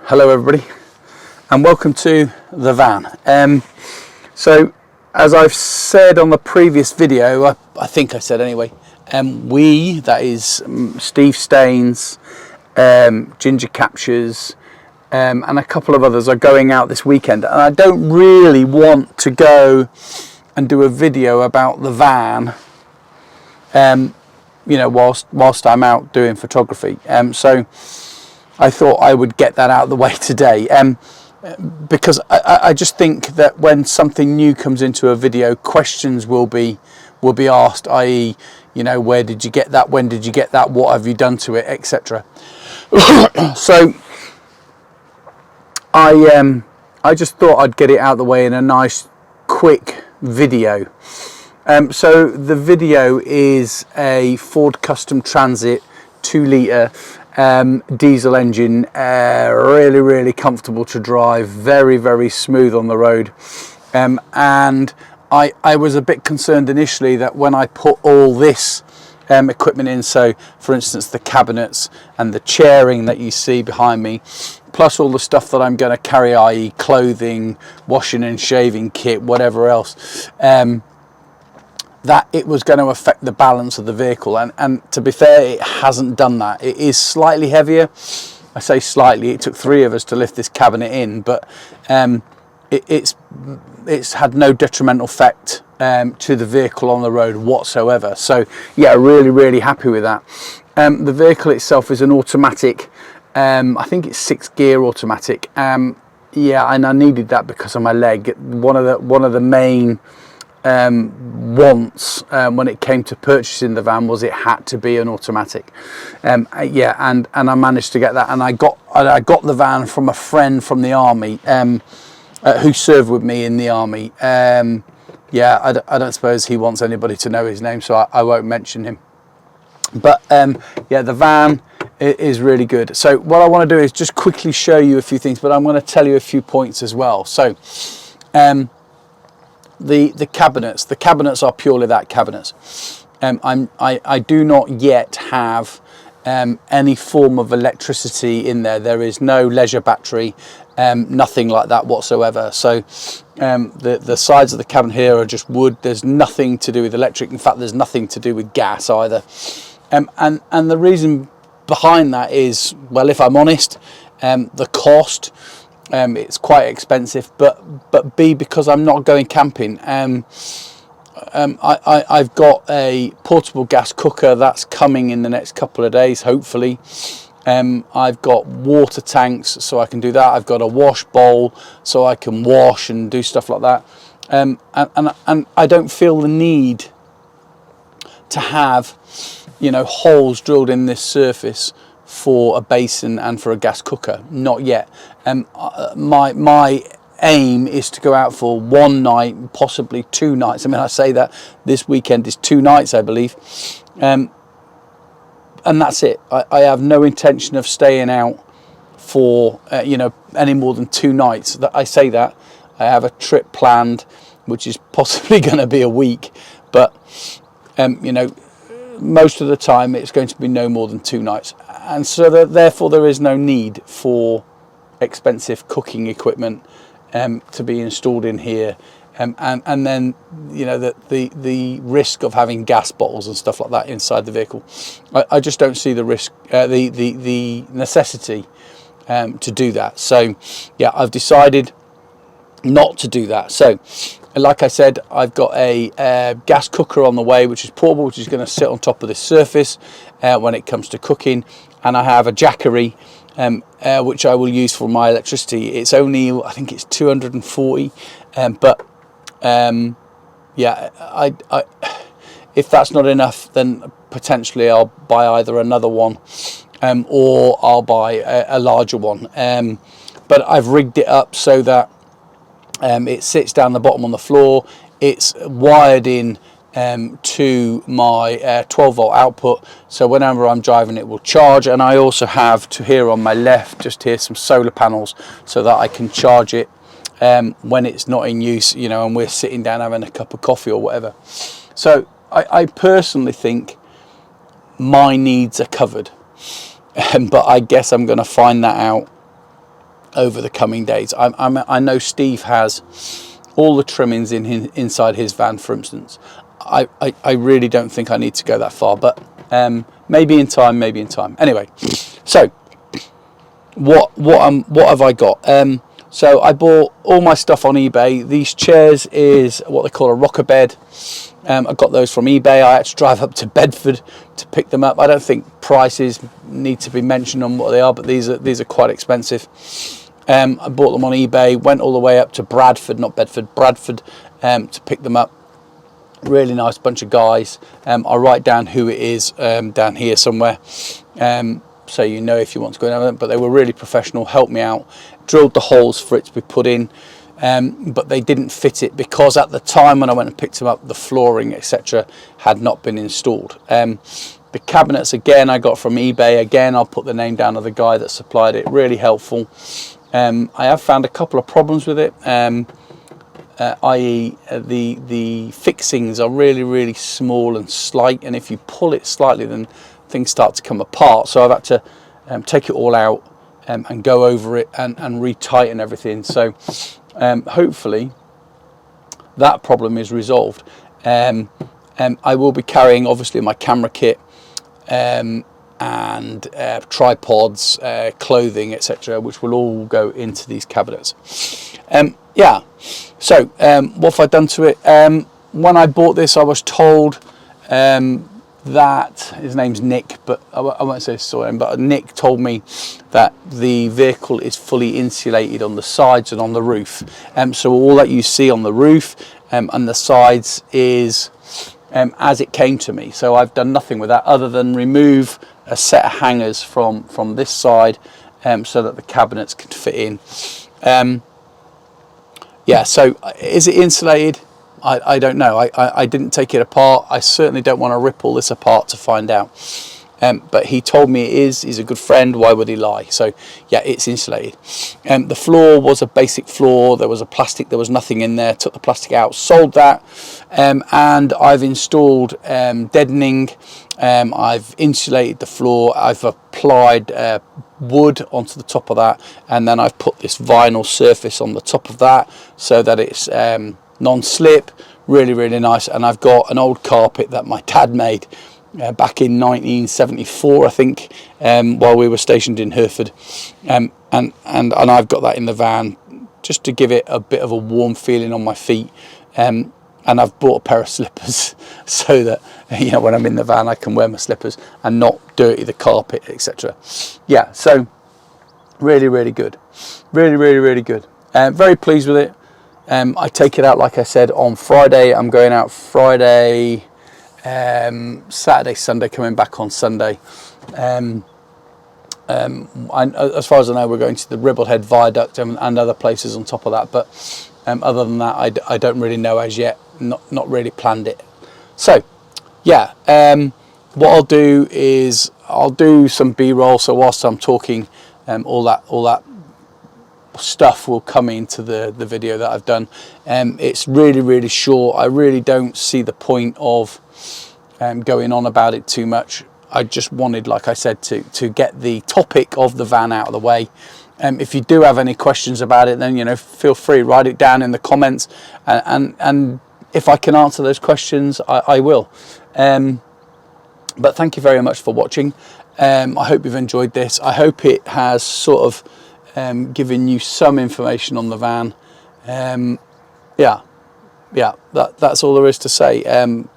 Hello everybody and welcome to the van. So as I've said on the previous video, I think I said anyway, that is Steve Staines, Ginger Captures, and a couple of others are going out this weekend, and I don't really want to go and do a video about the van whilst I'm out doing photography. So I thought I would get that out of the way today, because I just think that when something new comes into a video, questions will be asked, i.e., where did you get that, when did you get that, what have you done to it, etc. So I just thought I'd get it out of the way in a nice quick video. So the video is a Ford Custom Transit 2-litre diesel engine, really comfortable to drive, very smooth on the road, and I was a bit concerned initially that when I put all this equipment in, so for instance the cabinets and the chairing that you see behind me, plus all the stuff that I'm going to carry, i.e. clothing, washing and shaving kit, whatever else, that it was going to affect the balance of the vehicle, and to be fair, it hasn't done that. It is slightly heavier. I say slightly, it took 3 of us to lift this cabinet in, but it's had no detrimental effect to the vehicle on the road whatsoever. So yeah, really happy with that. The vehicle itself is an automatic, I think it's 6-gear automatic. Yeah, and I needed that because of my leg. One of the main wants when it came to purchasing the van was it had to be an automatic. Yeah, and I managed to get that, and I got the van from a friend from the army, who served with me in the army. Yeah, I don't suppose he wants anybody to know his name, so I won't mention him. But yeah, the van is really good. So what I want to do is just quickly show you a few things, but I'm going to tell you a few points as well. So the cabinets are purely that, cabinets. I do not yet have any form of electricity in there. There is no leisure battery, nothing like that whatsoever. So the sides of the cabinet here are just wood. There's nothing to do with electric. In fact, there's nothing to do with gas either. And the reason behind that is, well, if I'm honest, the cost. It's quite expensive, but B, because I'm not going camping. I've got a portable gas cooker that's coming in the next couple of days, hopefully. I've got water tanks, so I can do that. I've got a wash bowl, so I can wash and do stuff like that. And I don't feel the need to have, holes drilled in this surface for a basin and for a gas cooker, not yet. My aim is to go out for one night, possibly 2 nights. I mean, I say that this weekend is 2 nights, I believe, and that's it. I have no intention of staying out for any more than 2 nights. I say that I have a trip planned, which is possibly going to be a week, but most of the time it's going to be no more than 2 nights, and so therefore there is no need for expensive cooking equipment to be installed in here, and then the risk of having gas bottles and stuff like that inside the vehicle. I just don't see the risk, the necessity to do that. So yeah, I've decided not to do that. So like I said, I've got a gas cooker on the way, which is portable, which is going to sit on top of this surface when it comes to cooking, and I have a Jackery, which I will use for my electricity. It's only, I think it's 240, but yeah, I if that's not enough, then potentially I'll buy either another one, or I'll buy a larger one. But I've rigged it up so that it sits down the bottom on the floor. It's wired in to my 12 volt output, so whenever I'm driving it will charge, and I also have to here on my left, just here, some solar panels so that I can charge it when it's not in use, and we're sitting down having a cup of coffee or whatever. So I personally think my needs are covered, but I guess I'm going to find that out over the coming days. I know Steve has all the trimmings inside his van, for instance. I really don't think I need to go that far, but maybe in time, maybe in time. Anyway, so what have I got? So I bought all my stuff on eBay. These chairs is what they call a rocker bed. I got those from eBay. I had to drive up to Bedford to pick them up. I don't think prices need to be mentioned on what they are, but these are quite expensive. I bought them on eBay, went all the way up to Bradford, not Bedford, Bradford, to pick them up. Really nice bunch of guys. I'll write down who it is down here somewhere, so you know if you want to go and have them. But they were really professional, helped me out, drilled the holes for it to be put in, but they didn't fit it because at the time when I went and picked them up, the flooring, etc., had not been installed. The cabinets, again, I got from eBay. Again, I'll put the name down of the guy that supplied it. Really helpful. I have found a couple of problems with it, i.e. the fixings are really small and slight, and if you pull it slightly, then things start to come apart. So I've had to take it all out and go over it and retighten everything. So hopefully that problem is resolved. I will be carrying, obviously, my camera kit and tripods, clothing, etc., which will all go into these cabinets. Yeah, so what have I done to it? When I bought this, I was told that his name's Nick, but I won't say his surname, but Nick told me that the vehicle is fully insulated on the sides and on the roof. So all that you see on the roof and the sides is as it came to me. So I've done nothing with that other than remove a set of hangers from this side so that the cabinets can fit in. Yeah, so is it insulated? I don't know. I didn't take it apart. I certainly don't want to rip all this apart to find out. But he told me it is. He's a good friend. Why would he lie? So yeah, it's insulated. The floor was a basic floor. There was a plastic. There was nothing in there. Took the plastic out. Sold that. And I've installed deadening. I've insulated the floor. I've applied wood onto the top of that, and then I've put this vinyl surface on the top of that so that it's non-slip. Really nice. And I've got an old carpet that my dad made back in 1974, I think, while we were stationed in Hereford, and I've got that in the van just to give it a bit of a warm feeling on my feet. And I've bought a pair of slippers so that, you know, when I'm in the van I can wear my slippers and not dirty the carpet, etc. Yeah, so really good. Really good. Very pleased with it. I take it out, like I said, on Friday. I'm going out Friday, Saturday, Sunday, coming back on Sunday. As far as I know, we're going to the Ribblehead Viaduct and other places on top of that, but other than that, I don't really know as yet. Not really planned it. So yeah, what I'll do is I'll do some B-roll. So whilst I'm talking, all that stuff will come into the video that I've done. It's really short. I really don't see the point of going on about it too much. I just wanted, like I said, to get the topic of the van out of the way. If you do have any questions about it, then, you know, feel free, write it down in the comments, and if I can answer those questions, I will. But thank you very much for watching. I hope you've enjoyed this. I hope it has sort of given you some information on the van. Yeah, that's all there is to say.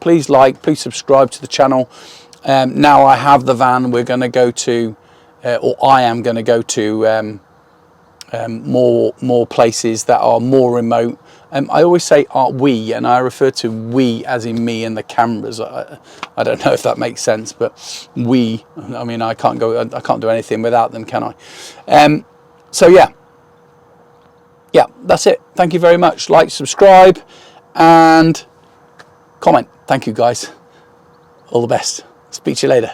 Please like, please subscribe to the channel. Now I have the van, we're going to go to, or I am going to go to more places that are more remote. I always say we, and I refer to we as in me and the cameras. I don't know if that makes sense, but we, I mean, I can't do anything without them, can I? So yeah, that's it. Thank you very much. Like, subscribe, and comment. Thank you, guys. All the best. Speak to you later.